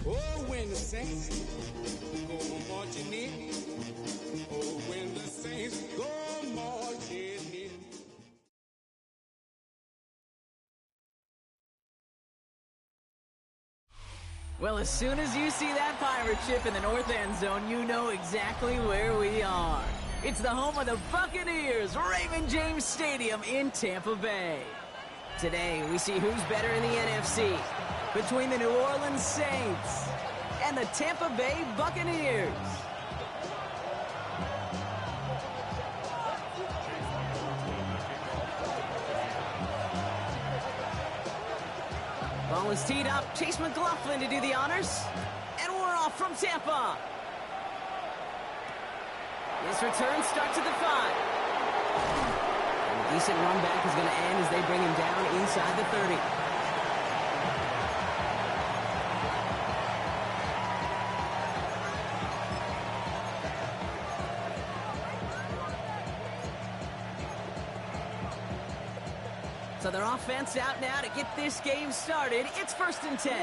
Oh, when the saints go marching in. Oh, when the saints go marching in. Well, as soon as you see that pirate ship in the north end zone, you know exactly where we are. It's the home of the Buccaneers, Raymond James Stadium in Tampa Bay. Today, we see who's better in the NFC between the New Orleans Saints and the Tampa Bay Buccaneers. Ball is teed up. Chase McLaughlin to do the honors. And we're off from Tampa. This return starts at the 5. And a decent run back is going to end as they bring him down inside the 30. So their offense out now to get this game started. It's 1st and 10.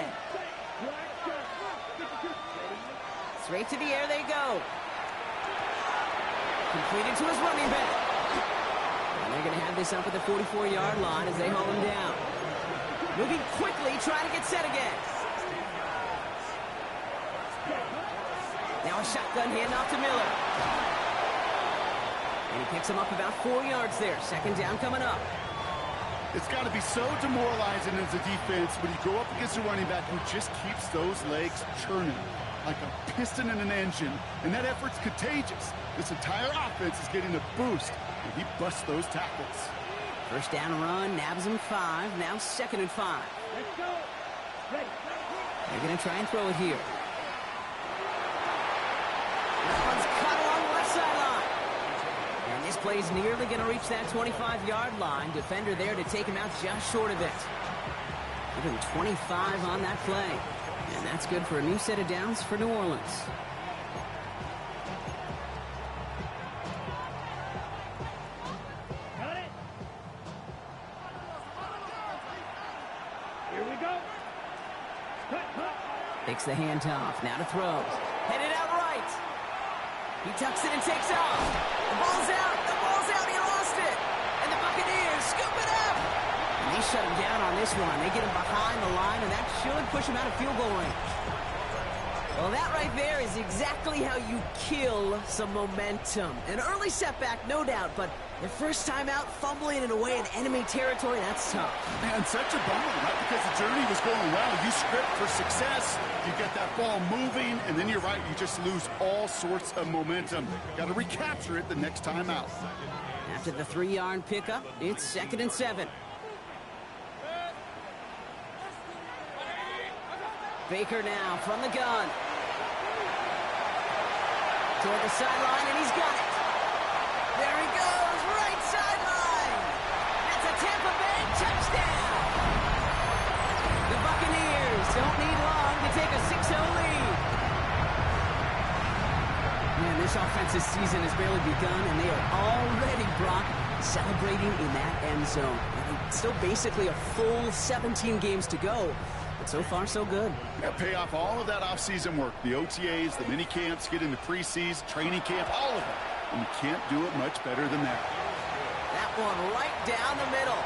Straight to the air they go. Completed to his running back. And they're going to have this up at the 44-yard line as they hold him down. Moving quickly, trying to get set again. Now a shotgun handoff to Miller. And he picks him up about 4 yards there. 2nd down coming up. It's got to be so demoralizing as a defense when you go up against a running back who just keeps those legs churning like a piston in an engine, and that effort's contagious. This entire offense is getting a boost, and he busts those tackles. 1st down run, nabs him 5, now 2nd and 5. Let's go. Ready. They're going to try and throw it here. That one's cut along the left sideline. And this play's nearly going to reach that 25-yard line. Defender there to take him out just short of it. Even 25 on that play. And that's good for a new set of downs for New Orleans. Got it. Here we go. Cut. Takes the handoff. Now to throw. Headed out right. He tucks it and takes off. The ball's out. He lost it. And the Buccaneers scoop it up. And they shut him down on this one. They get him behind the line, and that should push him out of field goal range. Well, that right there is exactly how you kill some momentum. An early setback, no doubt, but the first time out, fumbling it away in enemy territory, that's tough. Man, such a bummer, right? Because the journey was going well. You script for success, you get that ball moving, and then you're right, you just lose all sorts of momentum. Got to recapture it the next time out. After the 3-yard pickup, it's 2nd and 7. Baker now from the gun. Toward the sideline, and he's got it. There he goes, right sideline. That's a Tampa Bay touchdown. The Buccaneers don't need long to take a 6-0 lead. Man, this offensive season has barely begun, and they are already, Brock, celebrating in that end zone. Still basically a full 17 games to go. But so far, so good. Yeah, pay off all of that off-season work. The OTAs, the mini camps, get into preseason, training camp, all of it. And you can't do it much better than that. That one right down the middle.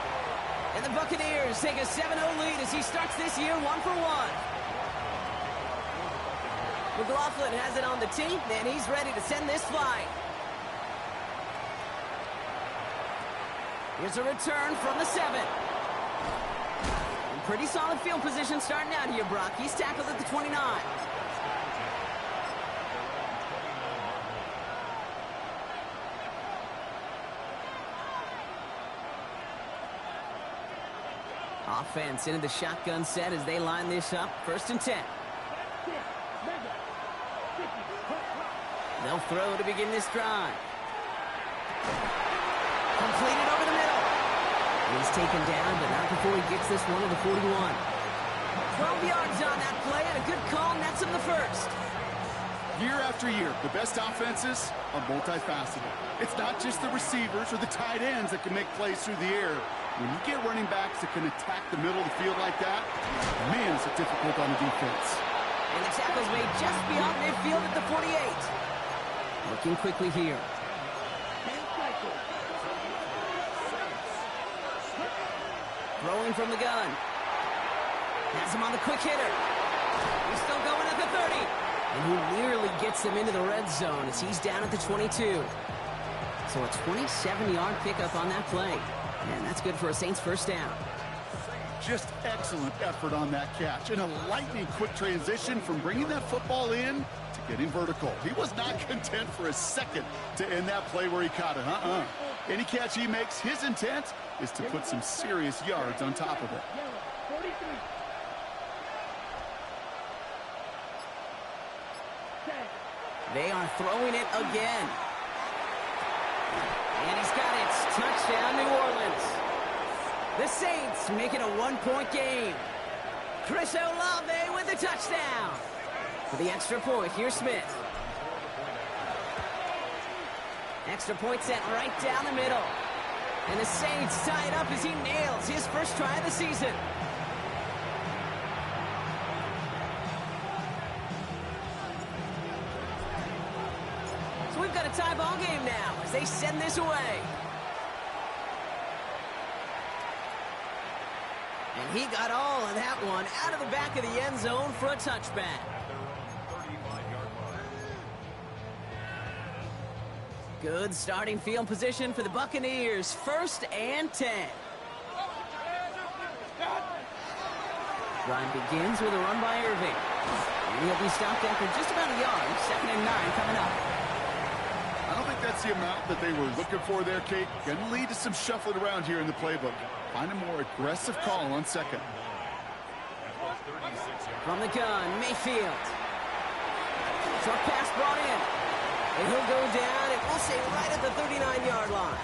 And the Buccaneers take a 7-0 lead as he starts this year 1-for-1. McLaughlin has it on the tee, and he's ready to send this flying. Here's a return from the 7. Pretty solid field position starting out here, Brock. He's tackled at the 29. Offense into the shotgun set as they line this up. 1st and 10. They'll throw to begin this drive. Completed over the middle. He's taken down, but not before takes this one to the 41. 12 yards on that play, and a good call nets him the first. Year after year, the best offenses are multifaceted. It's not just the receivers or the tight ends that can make plays through the air. When you get running backs that can attack the middle of the field like that, man, is it difficult on the defense. And the tackle's made just beyond midfield at the 48. Looking quickly here. Throwing from the gun. Has him on the quick hitter. He's still going at the 30. And he nearly gets them into the red zone as he's down at the 22. So a 27-yard pickup on that play. And that's good for a Saints first down. Just excellent effort on that catch. And a lightning quick transition from bringing that football in to getting vertical. He was not content for a second to end that play where he caught it. Any catch he makes, his intent is to put some serious yards on top of it. They are throwing it again. And he's got it. Touchdown, New Orleans. The Saints make it a one-point game. Chris Olave with the touchdown. For the extra point, here's Smith. Extra point sent right down the middle. And the Saints tie it up as he nails his first try of the season. So we've got a tie ball game now as they send this away. And he got all of that one out of the back of the end zone for a touchback. Good starting field position for the Buccaneers. 1st and 10. Run begins with a run by Irving. And he'll be stopped after just about a yard. 2nd and 9 coming up. I don't think that's the amount that they were looking for there, Kate. Going to lead to some shuffling around here in the playbook. Find a more aggressive call on 2nd. From the gun, Mayfield. Short pass brought in. And he'll go down, and we'll say right at the 39-yard line.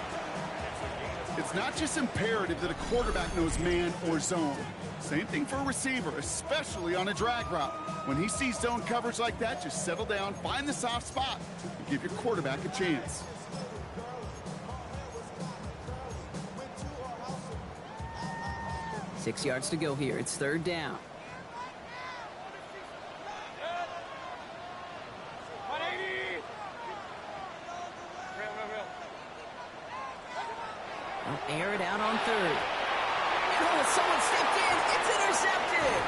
It's not just imperative that a quarterback knows man or zone. Same thing for a receiver, especially on a drag route. When he sees zone coverage like that, just settle down, find the soft spot, and give your quarterback a chance. Six yards to go here. It's 3rd down. They'll air it out on 3rd. And oh, someone stepped in. It's intercepted.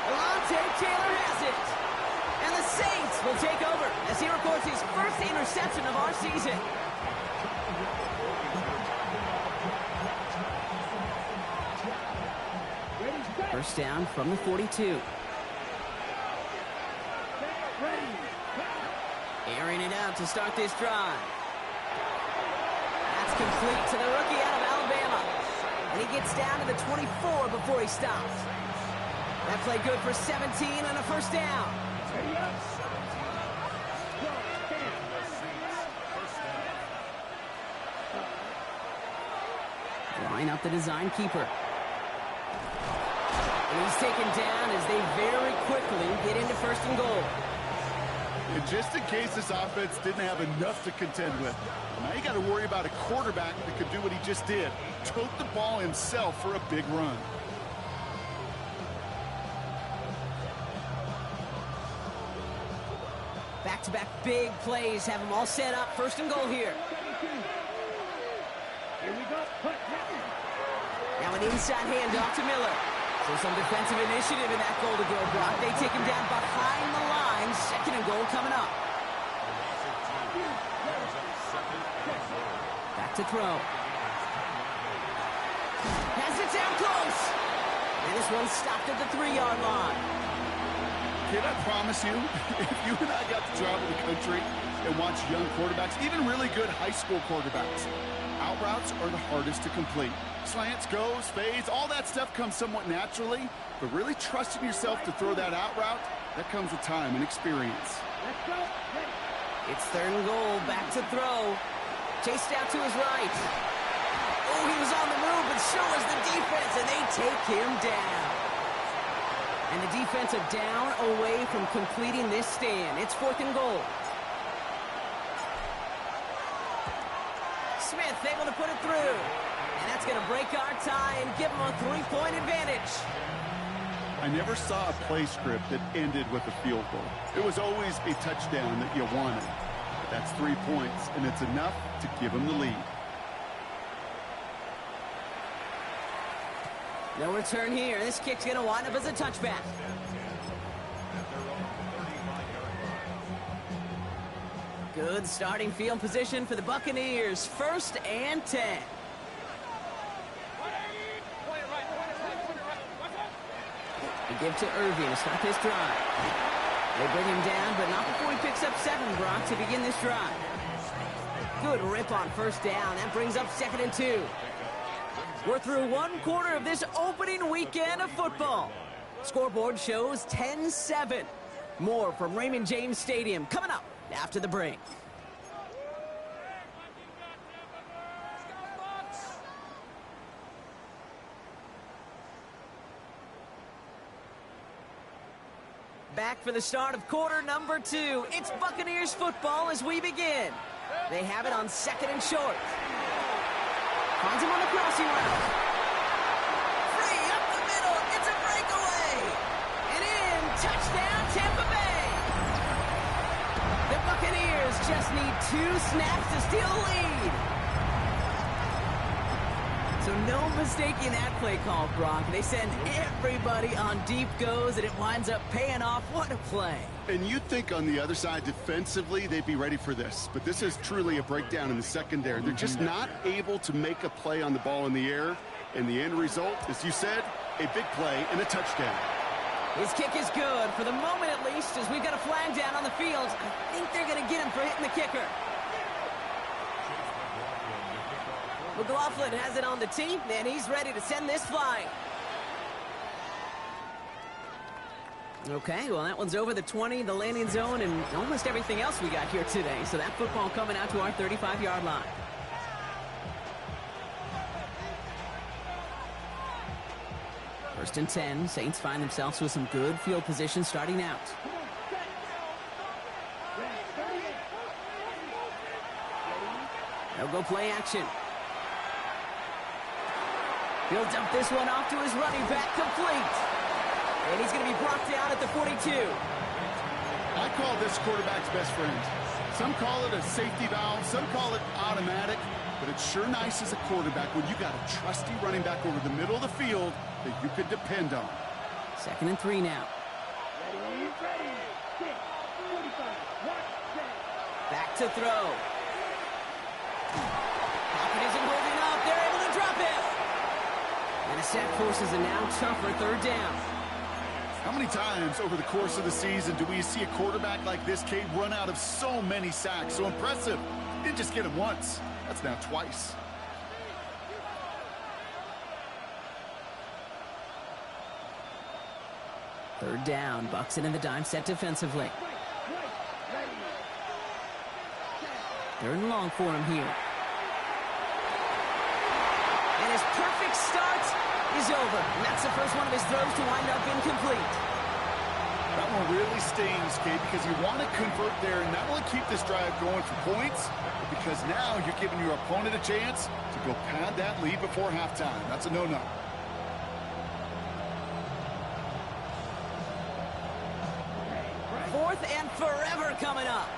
Alontae Taylor has it. And the Saints will take over as he records his first interception of our season. First down from the 42. Airing it out to start this drive. That's complete to the rookie out of Alabama. And he gets down to the 24 before he stops. That play good for 17 and a first down. Line up the design keeper. And he's taken down as they very quickly get into 1st and goal. And just in case this offense didn't have enough to contend with, now you got to worry about a quarterback that could do what he just did. Tote the ball himself for a big run. Back-to-back big plays have them all set up. 1st and goal here. Now an inside handoff to Miller. So some defensive initiative in that goal-to-go block. They take him down behind the line. 2nd and goal coming up. Back to throw. Has it down close. And this one's stopped at the 3-yard line. Kid, I promise you, if you and I got to travel the country and watch young quarterbacks, even really good high school quarterbacks, out routes are the hardest to complete. Slants, goes, fades, all that stuff comes somewhat naturally, but really trusting yourself to throw that out route, that comes with time and experience. It's 3rd and goal, back to throw. Chased out to his right. Oh, he was on the move, but so was the defense, and they take him down. And the defensive down away from completing this stand. It's 4th and goal. Smith able to put it through. And that's going to break our tie and give them a 3-point advantage. I never saw a play script that ended with a field goal. It was always a touchdown that you wanted. But that's 3 points, and it's enough to give them the lead. No return here. This kick's going to wind up as a touchback. Good starting field position for the Buccaneers. 1st and 10. They give to Irving to start this drive. They bring him down, but not before he picks up 7, Brock, to begin this drive. Good rip on 1st down. That brings up 2nd and 2. We're through 1 quarter of this opening weekend of football. Scoreboard shows 10-7. More from Raymond James Stadium coming up after the break. Back for the start of quarter number 2. It's Buccaneers football as we begin. They have it on 2nd and short. Finds him on the crossing route. Free up the middle. It's a breakaway. And in. Touchdown, Tampa Bay. The Buccaneers just need 2 snaps to steal the lead. So no mistaking that play call, Brock. They send everybody on deep goes, and it winds up paying off. What a play. And you'd think on the other side, defensively, they'd be ready for this. But this is truly a breakdown in the secondary. They're just not able to make a play on the ball in the air. And the end result, as you said, a big play and a touchdown. His kick is good, for the moment at least, as we've got a flag down on the field. I think they're going to get him for hitting the kicker. McLaughlin has it on the tee, and he's ready to send this flying. Okay, well, that one's over the 20, the landing zone, and almost everything else we got here today. So that football coming out to our 35-yard line. First and 10, Saints find themselves with some good field position starting out. They'll go play action. He'll dump this one off to his running back, complete. And he's going to be brought down at the 42. I call this quarterback's best friend. Some call it a safety valve, some call it automatic, but it's sure nice as a quarterback when you got a trusty running back over the middle of the field that you could depend on. 2nd and 3 now. Ready, set, 45, watch, set. Back to throw. Pocket isn't holding up. They're able to drop it. And the sack forces a now tougher 3rd down. How many times over the course of the season do we see a quarterback like this, Cade, run out of so many sacks? So impressive. He didn't just get him once. That's now twice. Third down. Bucks it in the dime set defensively. 3rd and long for him here. And his perfect start is over. And that's the first one of his throws to wind up incomplete. That one really stings, Cade, because you want to convert there and not only keep this drive going for points, but because now you're giving your opponent a chance to go pad that lead before halftime. That's a no-no. Fourth and forever coming up.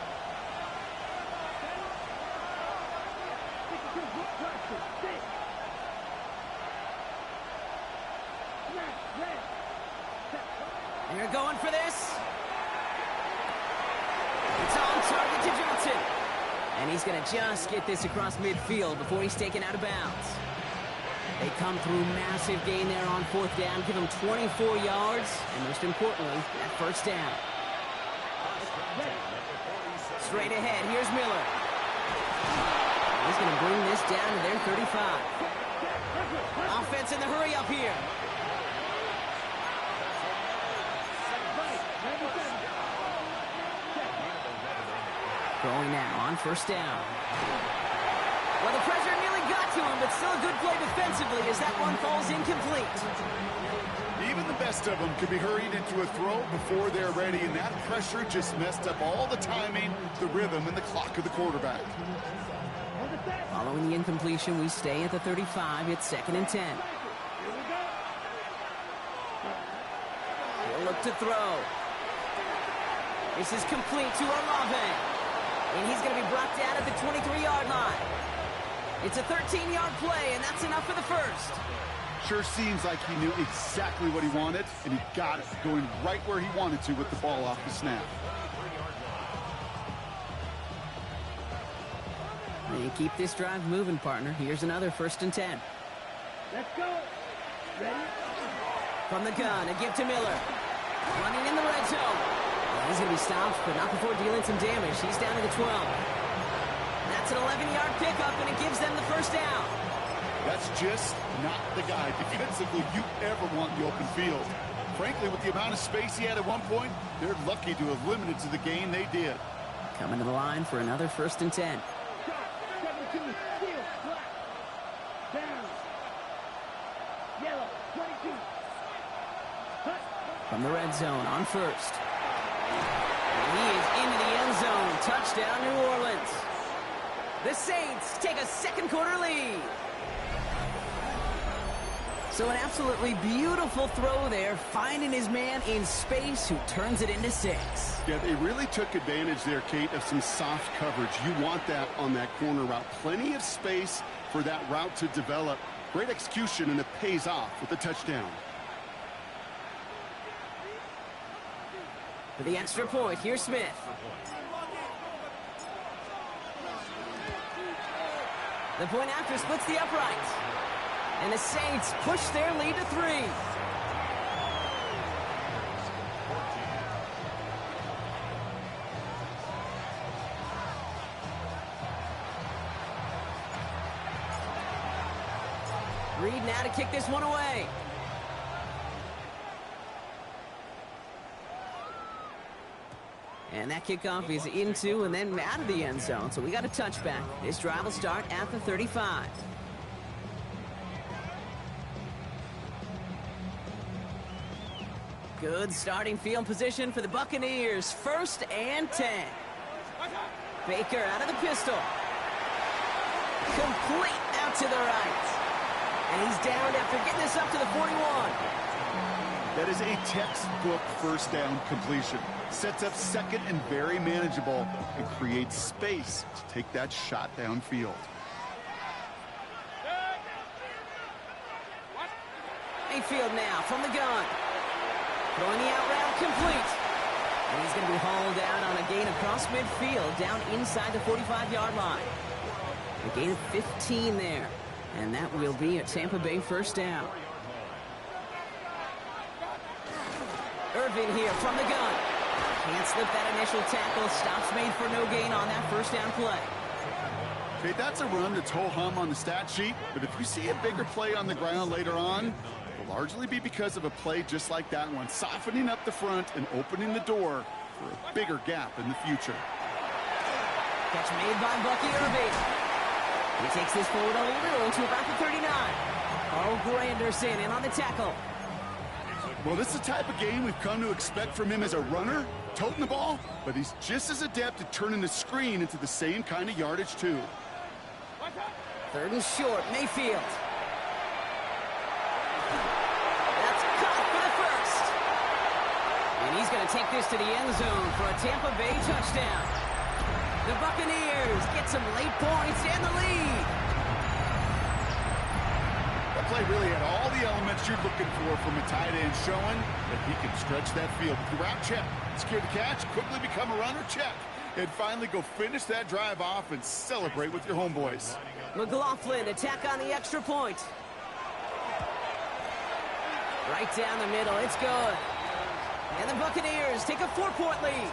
They're going for this. It's on target to Johnson. And he's going to just get this across midfield before he's taken out of bounds. They come through massive gain there on 4th down, give him 24 yards, and most importantly, that 1st down. Straight ahead, here's Miller. He's going to bring this down to their 35. Offense in the hurry up here. Throwing now on 1st down. Well, the pressure nearly got to him, but still a good play defensively as that one falls incomplete. Even the best of them can be hurried into a throw before they're ready, and that pressure just messed up all the timing, the rhythm, and the clock of the quarterback. Following the incompletion, we stay at the 35. It's 2nd and 10. He'll look to throw. This is complete to Olave. And he's going to be brought down at the 23-yard line. It's a 13-yard play, and that's enough for the first. Sure seems like he knew exactly what he wanted, and he got it, going right where he wanted to with the ball off the snap. And keep this drive moving, partner. Here's another 1st and 10. Let's go. Ready? From the gun, a give to Miller. Running in the red zone. He's going to be stopped, but not before dealing some damage. He's down to the 12. That's an 11-yard pickup, and it gives them the first down. That's just not the guy defensively you ever want in the open field. Frankly, with the amount of space he had at one point, they're lucky to have limited to the gain they did. Coming to the line for another 1st and 10. Shot. 17. Steal. Black. Down. Yellow. 22. Hut. From the red zone on 1st. And he is into the end zone. Touchdown, New Orleans. The Saints take a second-quarter lead. So an absolutely beautiful throw there, finding his man in space who turns it into 6. Yeah, they really took advantage there, Kate, of some soft coverage. You want that on that corner route. Plenty of space for that route to develop. Great execution, and it pays off with a touchdown. For the extra point, here's Smith. The point after splits the uprights. And the Saints push their lead to 3. Reed now to kick this one away. And that kickoff is into and then out of the end zone. So we got a touchback. This drive will start at the 35. Good starting field position for the Buccaneers. 1st and 10. Baker out of the pistol. Complete out to the right. And he's down after getting this up to the 41. That is a textbook first down completion. Sets up 2nd and very manageable and creates space to take that shot downfield. Mayfield now from the gun. Throwing the out route complete. And he's going to be hauled out on a gain across midfield down inside the 45-yard line. A gain of 15 there. And that will be a Tampa Bay first down. Irvin here from the gun. Can't slip that initial tackle. Stops made for no gain on that first down play. Okay, that's a run that's ho-hum on the stat sheet, but if you see a bigger play on the ground later on, it'll largely be because of a play just like that one, softening up the front and opening the door for a bigger gap in the future. Catch made by Bucky Irvin. He takes this forward a little to about the 39. Carl Granderson in on the tackle. Well, this is the type of game we've come to expect from him as a runner, toting the ball, but he's just as adept at turning the screen into the same kind of yardage, too. 3rd and short, Mayfield. That's caught for the first. And he's going to take this to the end zone for a Tampa Bay touchdown. The Buccaneers get some late points and the lead. That play really had all the elements you're looking for from a tight end, showing that he can stretch that field. With the route, check. Secure the catch, quickly become a runner, check. And finally go finish that drive off and celebrate with your homeboys. McLaughlin attack on the extra point. Right down the middle, it's good. And the Buccaneers take a 4-point lead.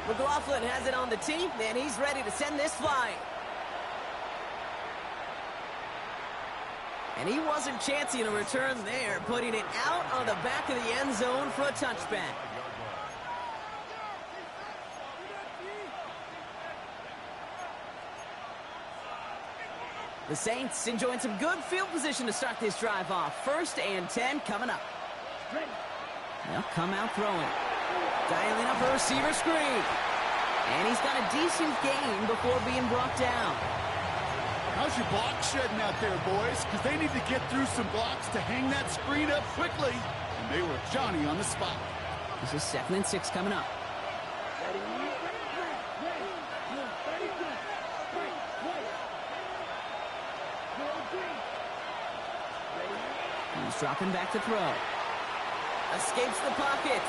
McLaughlin has it on the tee, and he's ready to send this flying. And he wasn't chancing a return there, putting it out on the back of the end zone for a touchback. The Saints enjoying some good field position to start this drive off. 1st and 10 coming up. Ready. They'll come out throwing. Dialing up a receiver screen. And he's got a decent gain before being brought down. How's your block shedding out there, boys? Because they need to get through some blocks to hang that screen up quickly. And they were Johnny on the spot. This is 2nd and 6 coming up. Ready. Ready. 30 seconds. Wait. Ready. He's dropping back to throw. Escapes the pocket.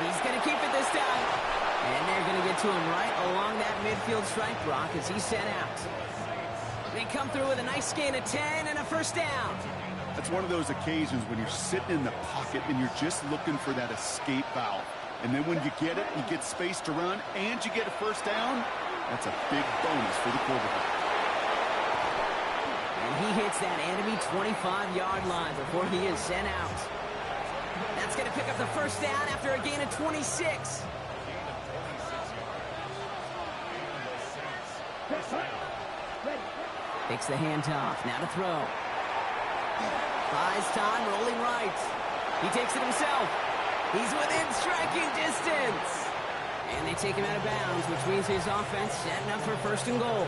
He's going to keep it this time. And they're going to get to him right along that midfield strike, Brock, as he's sent out. They come through with a nice gain of 10 and a 1st down. That's one of those occasions when you're sitting in the pocket and you're just looking for that escape valve. And then when you get it, you get space to run, and you get a 1st down, that's a big bonus for the quarterback. And he hits that enemy 25-yard line before he is sent out. That's going to pick up the 1st down after a gain of 26. Takes the handoff, now to throw. Buys time, rolling right. He takes it himself. He's within striking distance. And they take him out of bounds, which means his offense setting up for 1st and goal.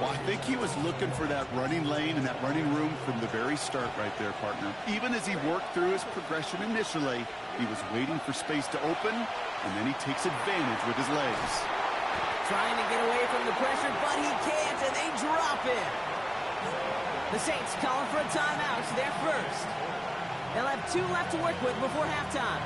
Well, I think he was looking for that running lane and that running room from the very start right there, partner. Even as he worked through his progression initially, he was waiting for space to open, and then he takes advantage with his legs. Trying to get away from the pressure, but he can't, and they drop it. The Saints calling for a timeout. They're 1st. They'll have 2 left to work with before halftime.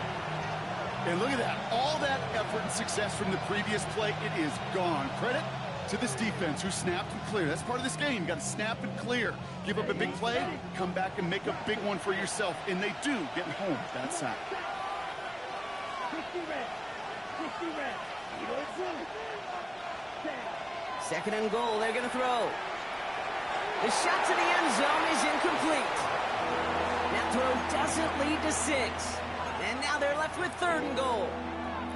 And look at that. All that effort and success from the previous play, it is gone. Credit to this defense who snapped and cleared. That's part of this game. You got to snap and clear. Give up a big play, come back and make a big one for yourself. And they do, getting home with that sack. 60 red. 60 red. 2nd and goal, they're going to throw. The shot to the end zone is incomplete. That throw doesn't lead to 6. And now they're left with 3rd and goal.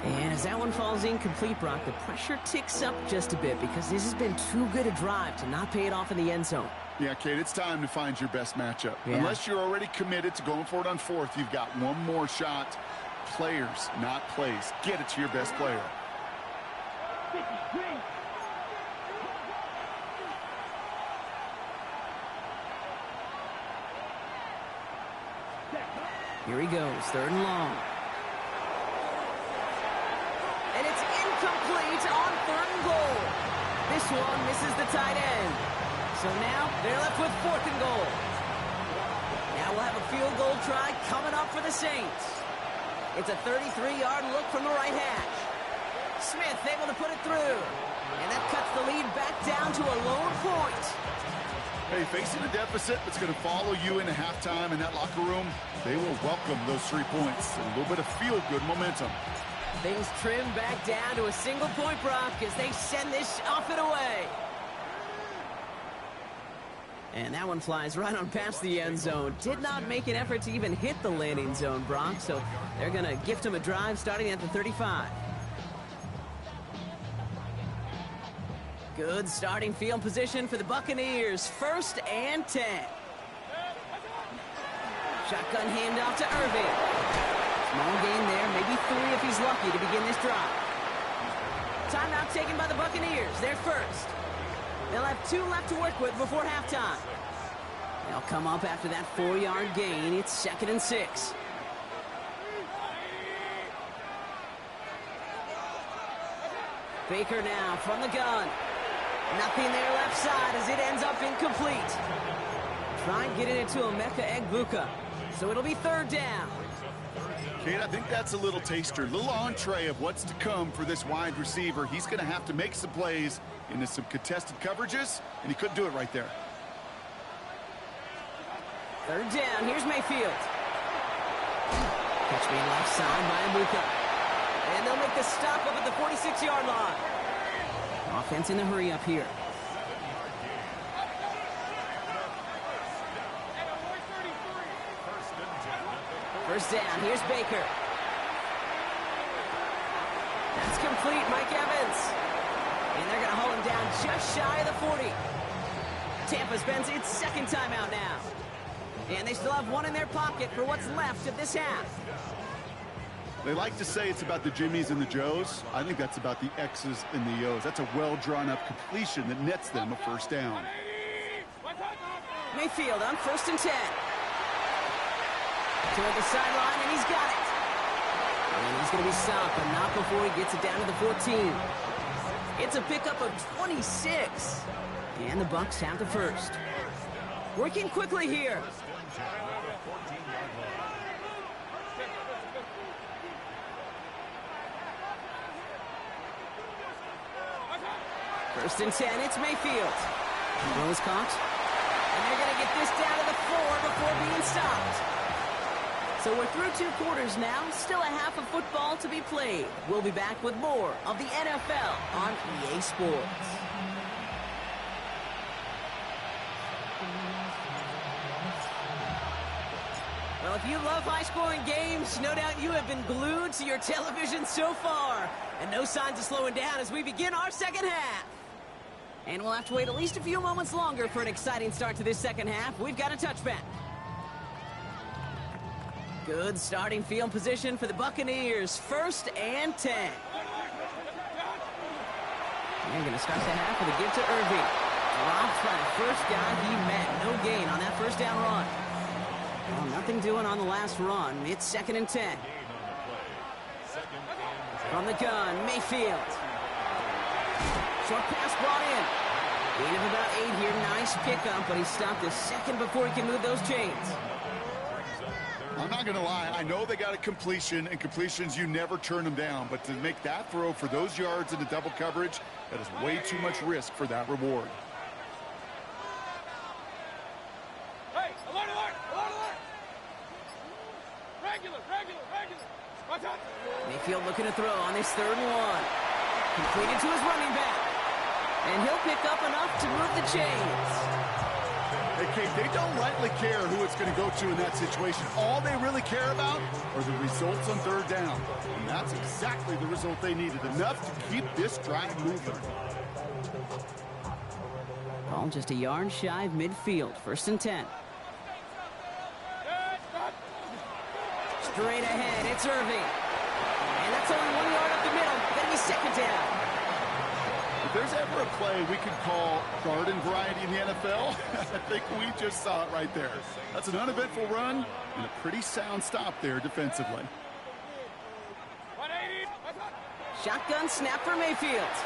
And as that one falls incomplete, Brock, the pressure ticks up just a bit because this has been too good a drive to not pay it off in the end zone. Yeah, Kate, it's time to find your best matchup. Yeah. Unless you're already committed to going for it on 4th, you've got one more shot. Players, not plays. Get it to your best player. 53. Here he goes, 3rd and long. And it's incomplete on 3rd and goal. This one misses the tight end. So now they're left with 4th and goal. Now we'll have a field goal try coming up for the Saints. It's a 33-yard look from the right hash. Smith able to put it through. And that cuts the lead back down to a lone point. Hey, facing a deficit that's going to follow you into halftime in that locker room, they will welcome those 3 points. A little bit of feel-good momentum. Things trim back down to a single-point, Brock, as they send this off and away. And that one flies right on past the end zone. Did not make an effort to even hit the landing zone, Brock, so they're going to gift him a drive starting at the 35. Good starting field position for the Buccaneers. 1st and 10. Shotgun handoff to Irving. Small gain there, maybe 3 if he's lucky to begin this drive. Timeout taken by the Buccaneers. They're 1st. They'll have 2 left to work with before halftime. They'll come up after that 4-yard gain. It's 2nd and 6. Baker now from the gun. Nothing there left side as it ends up incomplete. Try and get it into Emeka Egbuka. So it'll be 3rd down. Kate, I think that's a little taster, a little entree of what's to come for this wide receiver. He's going to have to make some plays into some contested coverages, and he couldn't do it right there. 3rd down. Here's Mayfield. Catch me left side by Egbuka. And they'll make the stop up at the 46-yard line. Offense in the hurry up here. First down, here's Baker. That's complete, Mike Evans. And they're going to haul him down just shy of the 40. Tampa spends its second timeout now. And they still have one in their pocket for what's left of this half. They like to say it's about the Jimmies and the Joes. I think that's about the X's and the O's. That's a well-drawn-up completion that nets them a first down. Mayfield on 1st and 10. Toward the sideline, and he's got it. And he's going to be stopped, but not before he gets it down to the 14. It's a pickup of 26. And the Bucs have the first. Working quickly here. First and 10, it's Mayfield. Throws caught. And they're going to get this down to the 4 before being stopped. So we're through 2 quarters now. Still a half of football to be played. We'll be back with more of the NFL on EA Sports. Well, if you love high-scoring games, no doubt you have been glued to your television so far. And no signs of slowing down as we begin our second half. And we'll have to wait at least a few moments longer for an exciting start to this second half. We've got a touchback. Good starting field position for the Buccaneers. 1st and 10. They're going to start the half with a give to Irving. Dropped by the first guy he met. No gain on that first down run. Well, nothing doing on the last run. It's 2nd and 10. From the gun, Mayfield. Short pass brought in. Gain of about 8 here. Nice pickup, but he stopped a second before he can move those chains. I'm not going to lie. I know they got a completion, and completions, you never turn them down. But to make that throw for those yards in the double coverage, that is way too much risk for that reward. Hey, alert, alert, alert, alert! Regular, regular, regular. Watch out. Mayfield looking to throw on his 3rd and 1. Completed to his running back. And he'll pick up enough to move the chains. Hey, Kate, they don't lightly care who it's going to go to in that situation. All they really care about are the results on 3rd down. And that's exactly the result they needed. Enough to keep this drive moving. Ball just a yard shy of midfield. 1st and 10. Straight ahead, it's Irving. And that's only 1 yard up the middle. Going to be 2nd down. If there's ever a play we could call garden variety in the NFL, I think we just saw it right there. That's an uneventful run and a pretty sound stop there defensively. Shotgun snap for Mayfield.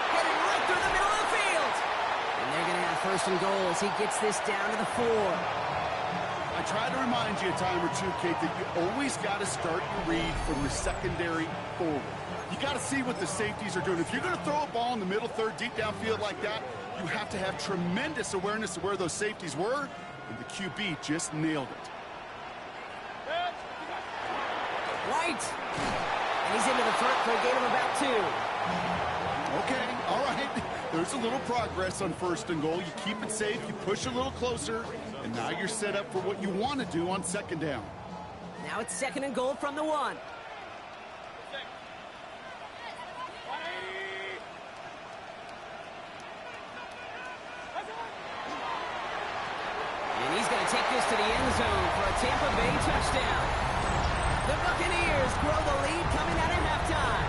Headed right through the middle of the field. And they're going to have 1st and goal as he gets this down to the 4. I try to remind you a time or two, Kate, that you always got to start your read from the secondary forward. You got to see what the safeties are doing. If you're going to throw a ball in the middle 3rd, deep downfield like that, you have to have tremendous awareness of where those safeties were, and the QB just nailed it. Right. And he's into the front for a gain of about 2. Okay, all right. There's a little progress on 1st and goal. You keep it safe, you push a little closer, and now you're set up for what you want to do on 2nd down. Now it's 2nd and goal from the 1. And he's going to take this to the end zone for a Tampa Bay touchdown. The Buccaneers grow the lead coming out at halftime.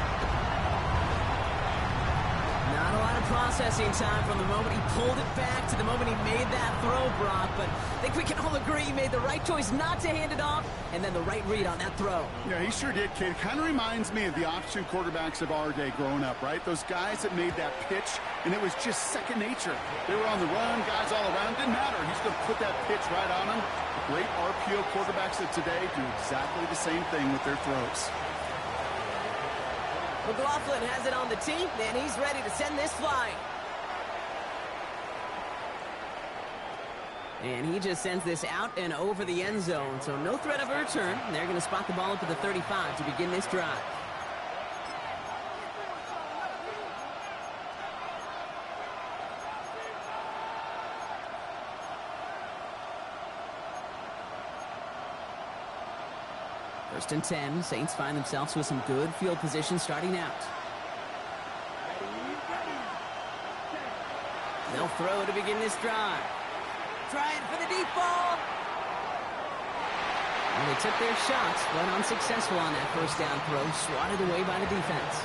Not a lot of processing time from the moment he pulled it back to the moment he made that throw, Brock. But I think we can all agree he made the right choice not to hand it off, and then the right read on that throw. Yeah, he sure did, Kate. It kind of reminds me of the option quarterbacks of our day growing up, right? Those guys that made that pitch, and it was just second nature. They were on the run, guys all around. Didn't matter. He's going to put that pitch right on him. The great RPO quarterbacks of today do exactly the same thing with their throws. McLaughlin has it on the tee, and he's ready to send this flying. And he just sends this out and over the end zone, so no threat of a return. They're going to spot the ball up at the 35 to begin this drive. First and 10, Saints find themselves with some good field position starting out. They'll throw to begin this drive. Trying for the deep ball. And they took their shots, but unsuccessful on that first down throw, swatted away by the defense.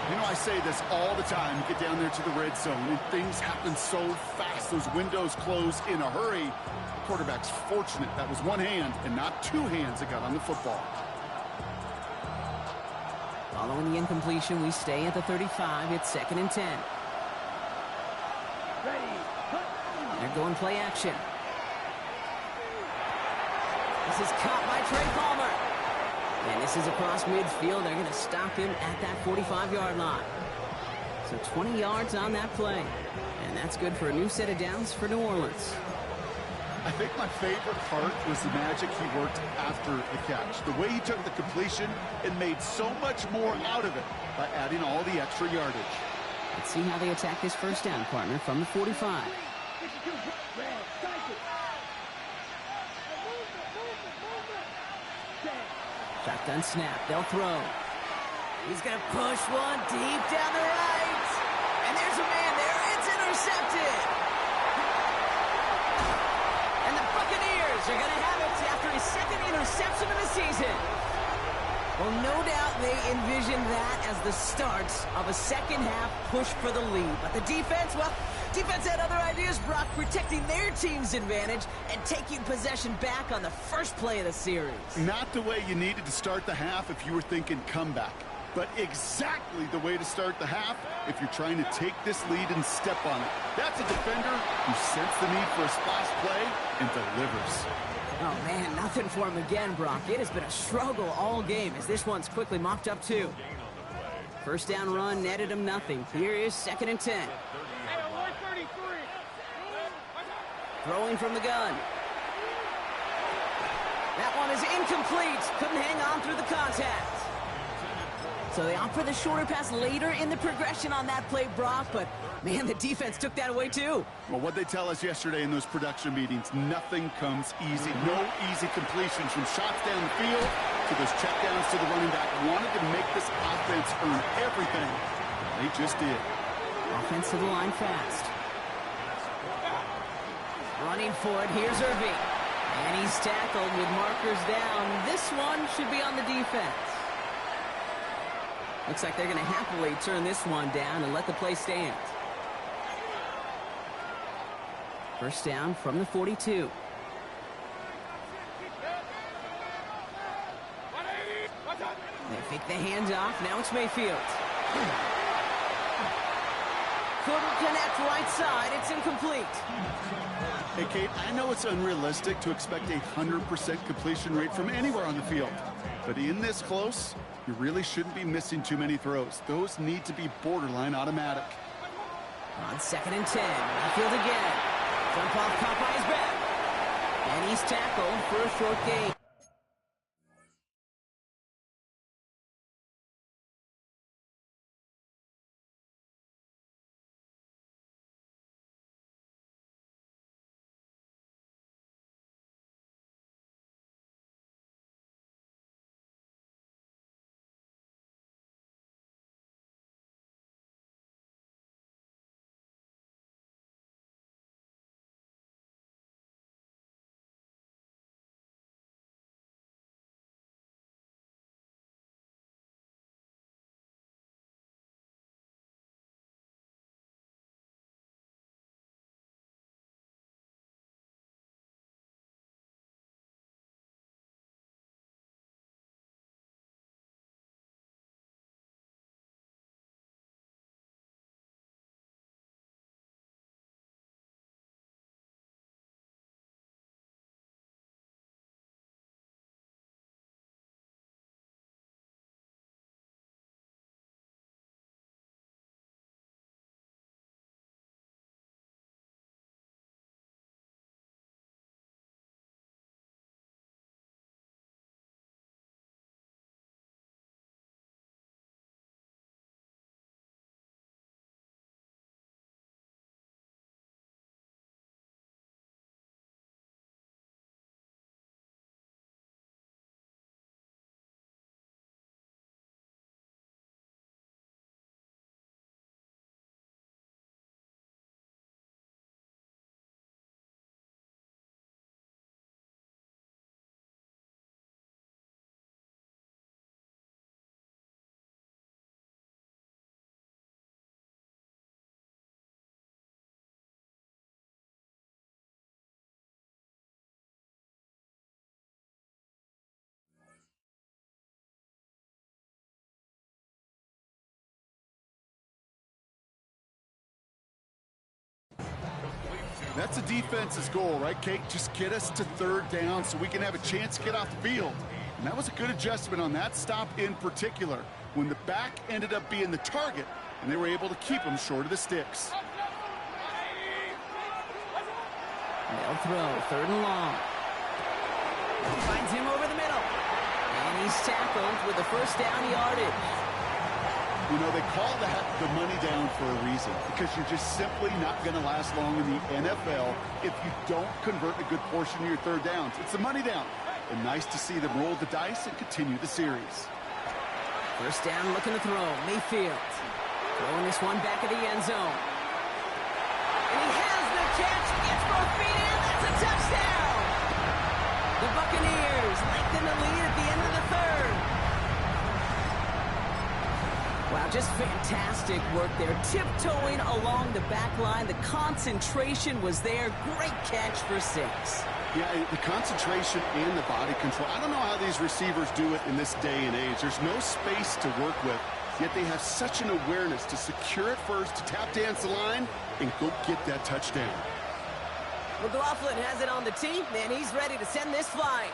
You know, I say this all the time. You get down there to the red zone, and things happen so fast. Those windows close in a hurry. The quarterback's fortunate that was one hand and not two hands that got on the football. Following the incompletion, we stay at the 35. It's 2nd and 10. Ready. Cut. They're going play action. This is caught by Trey Palmer. And this is across midfield. They're going to stop him at that 45-yard line. So 20 yards on that play. And that's good for a new set of downs for New Orleans. I think my favorite part was the magic he worked after the catch. The way he took the completion and made so much more out of it by adding all the extra yardage. Let's see how they attack this first down, partner, from the 45. 62. Red. Cycle. Shotgun snap. They'll throw. He's going to push one deep down the right. And there's a man there. It's intercepted. And the Buccaneers are going to have it after his second interception of the season. Well, no doubt they envisioned that as the start of a second-half push for the lead. But the defense, well, defense had other ideas, Brock, protecting their team's advantage and taking possession back on the first play of the series. Not the way you needed to start the half if you were thinking comeback, but exactly the way to start the half if you're trying to take this lead and step on it. That's a defender who sensed the need for a splash play and delivers. Oh, man, nothing for him again, Brock. It has been a struggle all game as this one's quickly mopped up, too. First down run netted him nothing. Here is 2nd and 10. Throwing from the gun. That one is incomplete. Couldn't hang on through the contact. So they opt for the shorter pass later in the progression on that play, Brock, but man, the defense took that away too. Well, what they tell us yesterday in those production meetings, nothing comes easy. No easy completions from shots down the field to those checkdowns to the running back. Wanted to make this offense earn everything. They just did. Offense to the line fast. Running for it, here's Irving. And he's tackled with markers down. This one should be on the defense. Looks like they're going to happily turn this one down and let the play stand. First down from the 42. They fake the handoff. Now it's Mayfield. Couldn't connect right side. It's incomplete. Hey, Kate, I know it's unrealistic to expect a 100% completion rate from anywhere on the field. But in this close, you really shouldn't be missing too many throws. Those need to be borderline automatic. On 2nd and 10. Mayfield again. Jump off caught by his back. And he's tackled for a short gain. That's the defense's goal, right, Kate? Just get us to third down so we can have a chance to get off the field. And that was a good adjustment on that stop in particular, when the back ended up being the target, and they were able to keep him short of the sticks. They'll throw, 3rd and long. Finds him over the middle. And he's tackled with the first down yardage. You know, they call that the money down for a reason, because you're just simply not going to last long in the NFL if you don't convert a good portion of your third downs. It's the money down. And nice to see them roll the dice and continue the series. First down, looking to throw. Mayfield throwing this one back of the end zone. And he has the catch, gets both feet in, that's a touchdown! The Buccaneers lengthen the lead at the end of the 3rd. Wow, just fantastic work there. Tiptoeing along the back line. The concentration was there. Great catch for 6. Yeah, the concentration and the body control. I don't know how these receivers do it in this day and age. There's no space to work with, yet they have such an awareness to secure it first, to tap dance the line, and go get that touchdown. McLaughlin has it on the tee, and he's ready to send this flying.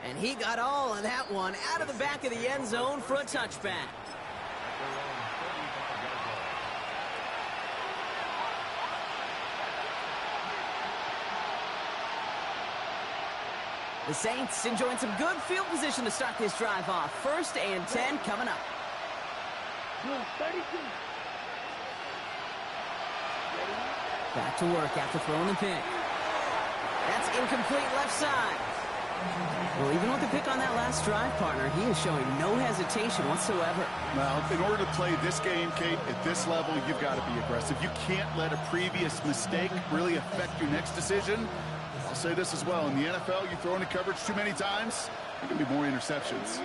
And he got all of that one out of the back of the end zone for a touchback. The Saints enjoying some good field position to start this drive off. 1st and 10 coming up. 32. Back to work after throwing the pick. That's incomplete left side. Well, even with the pick on that last drive, partner, he is showing no hesitation whatsoever. Well, in order to play this game, Kate, at this level, you've got to be aggressive. You can't let a previous mistake really affect your next decision. I'll say this as well. In the NFL, you throw into coverage too many times, there can be more interceptions.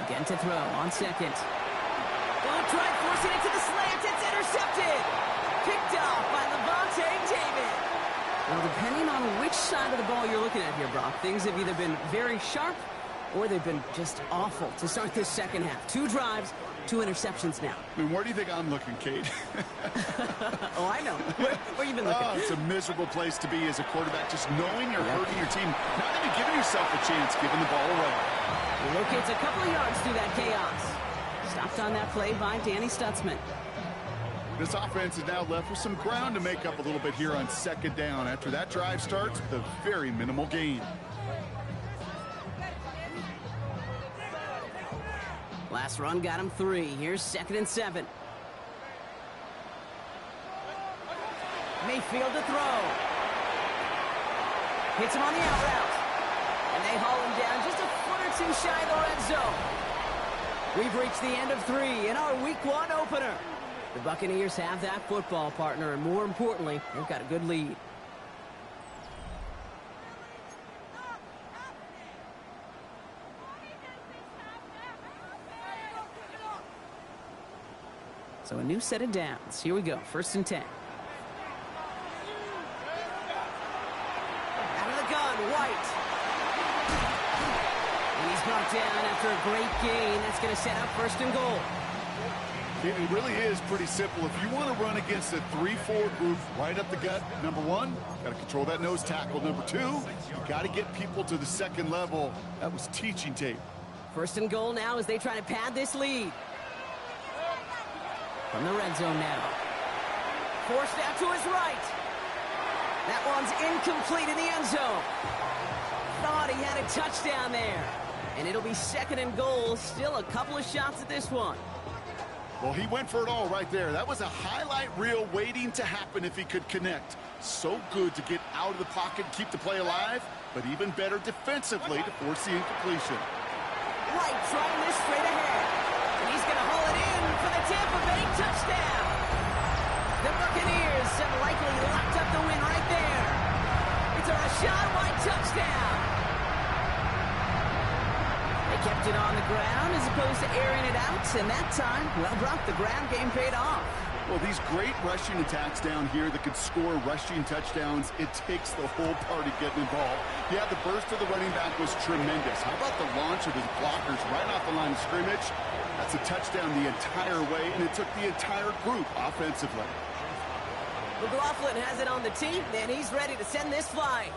Again to throw on 2nd. Oh, try forcing it to the slant. It's intercepted. Picked off by Levante David. Well, depending on which side of the ball you're looking at here, Brock, things have either been very sharp or they've been just awful to start this second half. 2 drives, 2 interceptions now. I mean, where do you think I'm looking, Kate? Oh, I know. Where you been looking? Oh, it's a miserable place to be as a quarterback, just knowing you're hurting your team, not even giving yourself a chance, giving the ball away. He locates a couple of yards through that chaos. Stopped on that play by Danny Stutzman. This offense is now left with some ground to make up a little bit here on 2nd down after that drive starts with a very minimal gain. Last run got him 3. Here's 2nd and 7. Mayfield to throw. Hits him on the out route. And they haul him down just a foot or 2 shy of the red zone. We've reached the end of 3 in our Week 1 opener. The Buccaneers have that football, partner, and more importantly, they've got a good lead. So a new set of downs. Here we go, 1st and 10. Out of the gun, White. And he's brought down after a great gain. That's going to set up 1st and goal. It really is pretty simple. If you want to run against a 3-4 group right up the gut, number 1, got to control that nose tackle. Number 2, you got to get people to the 2nd level. That was teaching tape. 1st and goal now as they try to pad this lead. From the red zone now. Forced out to his right. That one's incomplete in the end zone. Thought he had a touchdown there. And it'll be 2nd and goal. Still a couple of shots at this one. Well, he went for it all right there. That was a highlight reel waiting to happen if he could connect. So good to get out of the pocket and keep the play alive, but even better defensively to force the incompletion. Right, trying this straight ahead. And he's going to haul it in for the Tampa Bay touchdown. The Buccaneers have likely locked up the win right there. It's a Rachaad White touchdown. They kept it on the ground as opposed to airing it out, and that time, well, Brock, the ground game paid off. Well, these great rushing attacks down here that could score rushing touchdowns, it takes the whole party getting involved. Yeah, the burst of the running back was tremendous. How about the launch of his blockers right off the line of scrimmage? That's a touchdown the entire way, and it took the entire group offensively. McLaughlin has it on the tee, and he's ready to send this flying.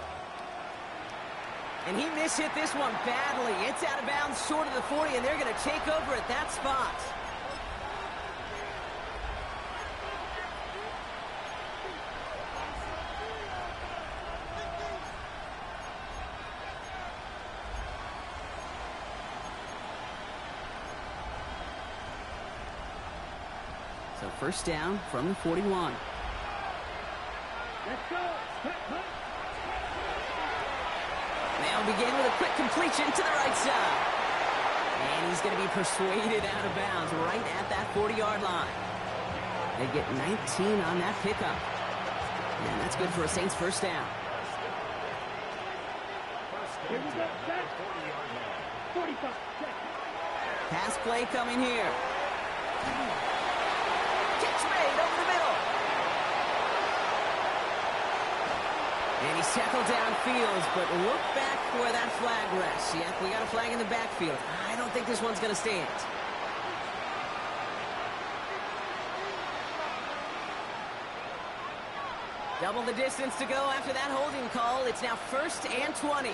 And he mishit this one badly. It's out of bounds short of the 40, and they're going to take over at that spot. So first down from the 41. Let's go. They'll begin with a quick completion to the right side. And he's going to be persuaded out of bounds right at that 40-yard line. They get 19 on that pickup. And that's good for a Saints first down. Here we go. Set. 45 seconds. Pass play coming here. Catch made over the middle. And he's tackled downfield, but look back where that flag rests. Yep, we got a flag in the backfield. I don't think this one's going to stand. Double the distance to go after that holding call. It's now 1st and 20.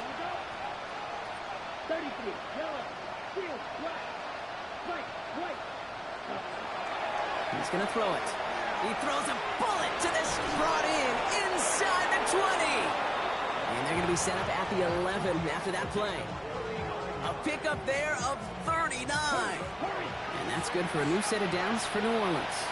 33. Yellow. Field. Black. White. White. He's going to throw it. He throws a bullet to this, brought in inside the 20. And they're going to be set up at the 11 after that play. A pickup there of 39. And that's good for a new set of downs for New Orleans.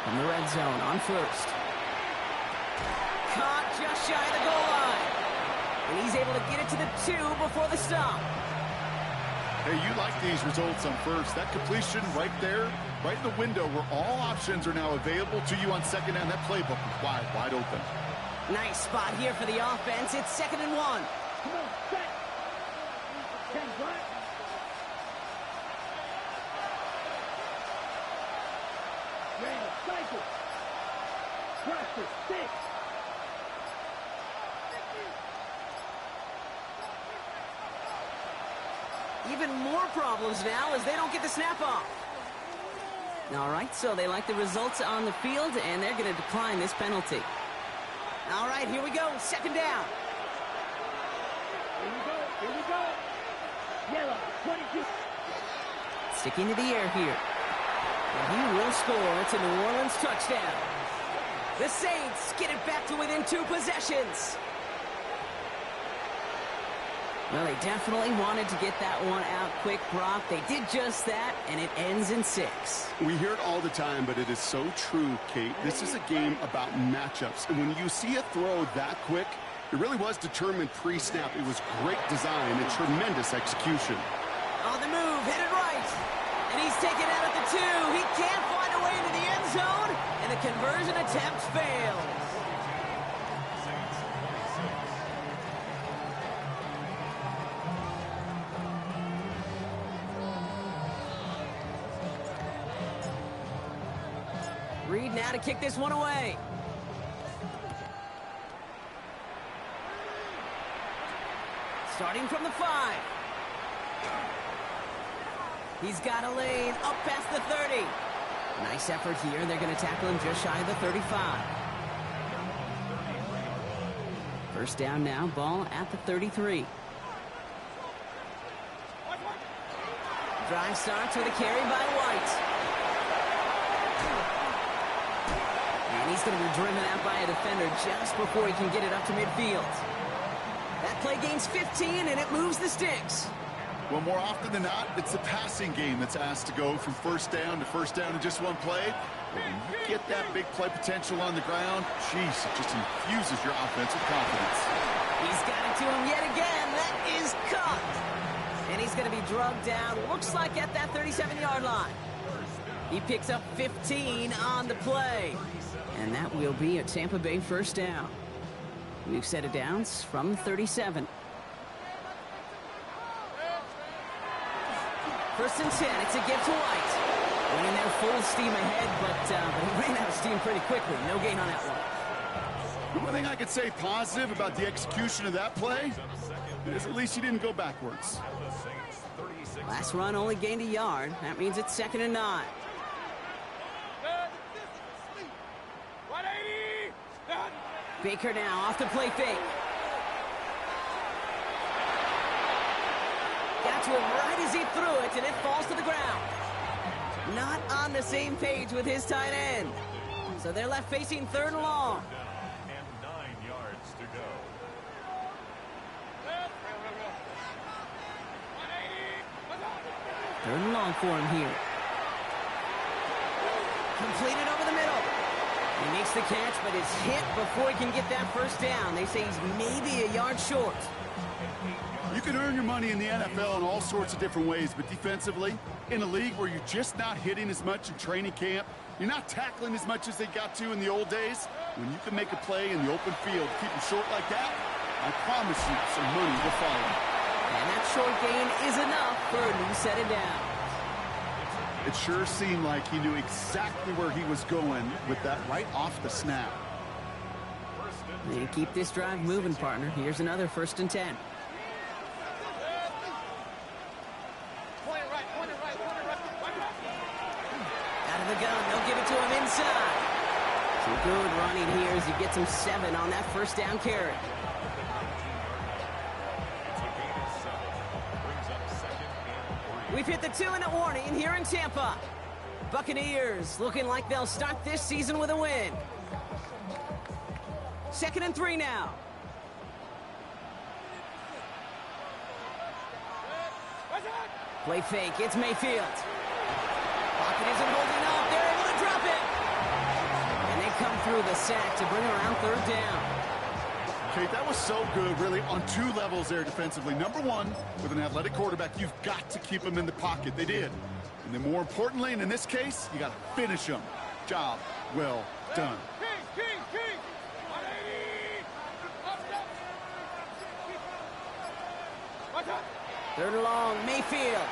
From the red zone on first. Caught just shy of the goal line. And he's able to get it to the 2 before the stop. Hey, you like these results on first. That completion right there, right in the window where all options are now available to you on second down. That playbook is wide open. Nice spot here for the offense. It's 2nd and 1. Come on, set. 10 black. Red, cycle. Cluster, 6. Even more problems now as they don't get the snap off. All right, so they like the results on the field, and they're going to decline this penalty. All right, here we go. 2nd down. Here we go. Here we go. Yellow, 22. Sticking to the air here. And he will score. It's a New Orleans touchdown. The Saints get it back to within 2 possessions. Well, they definitely wanted to get that one out quick, Brock. They did just that, and it ends in 6. We hear it all the time, but it is so true, Kate. This is a game about matchups. And when you see a throw that quick, it really was determined pre-snap. It was great design and tremendous execution. On the move, headed right. And he's taken out at the 2. He can't find a way into the end zone, and the conversion attempt fails. Reed now to kick this one away. Starting from the 5. He's got a lane up past the 30. Nice effort here. They're going to tackle him just shy of the 35. First down now, ball at the 33. Drive starts with a carry by White. And he's going to be driven out by a defender just before he can get it up to midfield. That play gains 15, and it moves the sticks. Well, more often than not, it's the passing game that's asked to go from first down in just one play. But when you get that big play potential on the ground, geez, it just infuses your offense with confidence. He's got it to him yet again. That is caught. And he's going to be drugged down, looks like at that 37-yard line. He picks up 15 on the play. And that will be a Tampa Bay first down. We've set it downs from 37. First and 10, it's a give to White. Running there full steam ahead, but he ran out of steam pretty quickly. No gain on that one. The one thing I could say positive about the execution of that play is at least he didn't go backwards. Last run only gained a yard. That means it's 2nd and 9. Baker now off the play fake. Got to him right as he threw it, and it falls to the ground. Not on the same page with his tight end. So they're left facing 3rd and long. And 9 yards to go. 3rd and long for him here. Completed over the middle. He makes the catch, but is hit before he can get that first down. They say he's maybe a yard short. You can earn your money in the NFL in all sorts of different ways, but defensively, in a league where you're just not hitting as much in training camp, you're not tackling as much as they got to in the old days, when you can make a play in the open field, keep them short like that, I promise you some money will follow. And that short gain is enough for a new set of downs. It sure seemed like he knew exactly where he was going with that right off the snap. They keep this drive moving, partner. Here's another 1st and 10. Out of the gun, they'll give it to him inside. Some good running here as he gets him 7 on that first down carry. We've hit the 2-minute warning here in Tampa. Buccaneers looking like they'll start this season with a win. 2nd and 3 now. Play fake, it's Mayfield. Pocket isn't holding up, they're able to drop it. And they come through the sack to bring around 3rd down. Okay, that was so good, really, on 2 levels there defensively. Number 1, with an athletic quarterback, you've got to keep him in the pocket. They did. And then more importantly, and in this case, you got to finish him. Job well done. 3rd and long, Mayfield.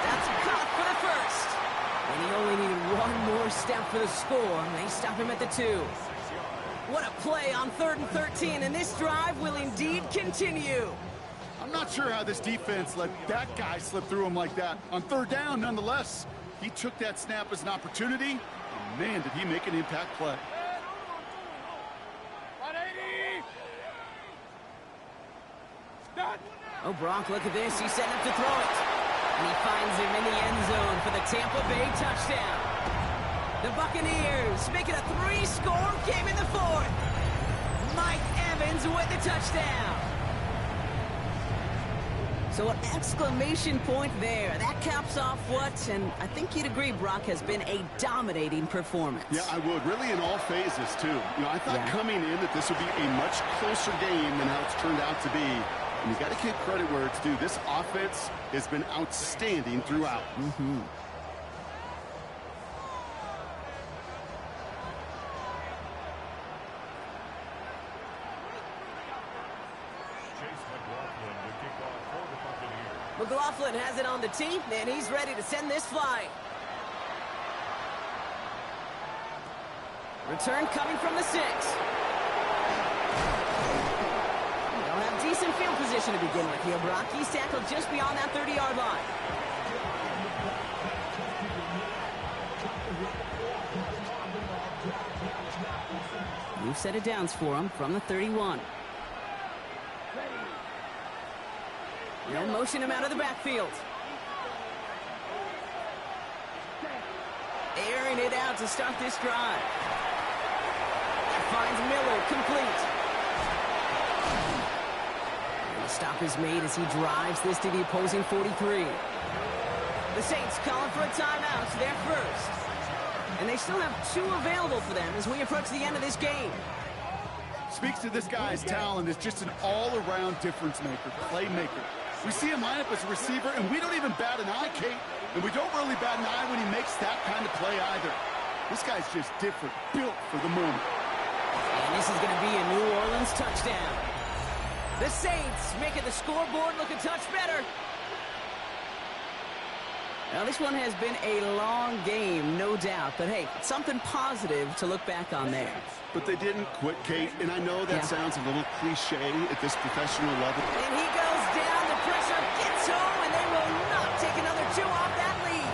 That's caught for the first. And he only needed 1 more step for the score. They stop him at the 2. What a play on 3rd and 13, and this drive will indeed continue. I'm not sure how this defense let that guy slip through him like that. On 3rd down, nonetheless, he took that snap as an opportunity, and man, did he make an impact play. Oh, Brock, look at this. He's setting up to throw it. And he finds him in the end zone for the Tampa Bay touchdown. The Buccaneers make it a 3-score game in the 4th. Mike Evans with the touchdown. So an exclamation point there. That caps off what, and I think you'd agree, Brock, has been a dominating performance. Yeah, I would. Really in all phases, too. You know, I thought coming in that this would be a much closer game than how it's turned out to be. And you got to give credit where it's due. This offense has been outstanding throughout. McLaughlin has it on the tee, and he's ready to send this flying. Return coming from the 6. They'll have decent field position to begin with here, Brock. He's tackled just beyond that 30-yard line. New set of downs for him from the 31. They'll motion him out of the backfield. Airing it out to start this drive. Finds Miller, complete. And the stop is made as he drives this to the opposing 43. The Saints calling for a timeout, their first. And they still have 2 available for them as we approach the end of this game. Speaks to this guy's talent as just an all-around difference maker, playmaker. We see him line up as a receiver, and we don't even bat an eye, Kate. And we don't really bat an eye when he makes that kind of play either. This guy's just different, built for the moment. And this is going to be a New Orleans touchdown. The Saints making the scoreboard look a touch better. Now, this one has been a long game, no doubt. But, hey, something positive to look back on there. But they didn't quit, Kate, and I know that sounds a little cliche at this professional level. And he goes down, the pressure gets home, and they will not take another 2 off that lead.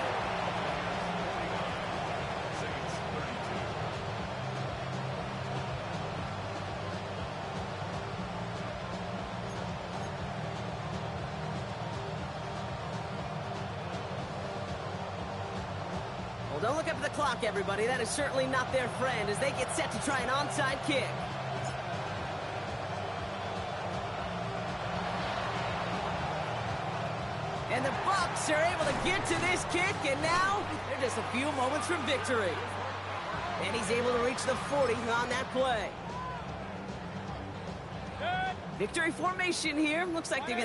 Well, don't look up at the clock, everybody. That is certainly not their friend as they get set to try an onside kick. And the Bucs are able to get to this kick, and now they're just a few moments from victory. And he's able to reach the 40 on that play. Victory formation here. Looks like they're going to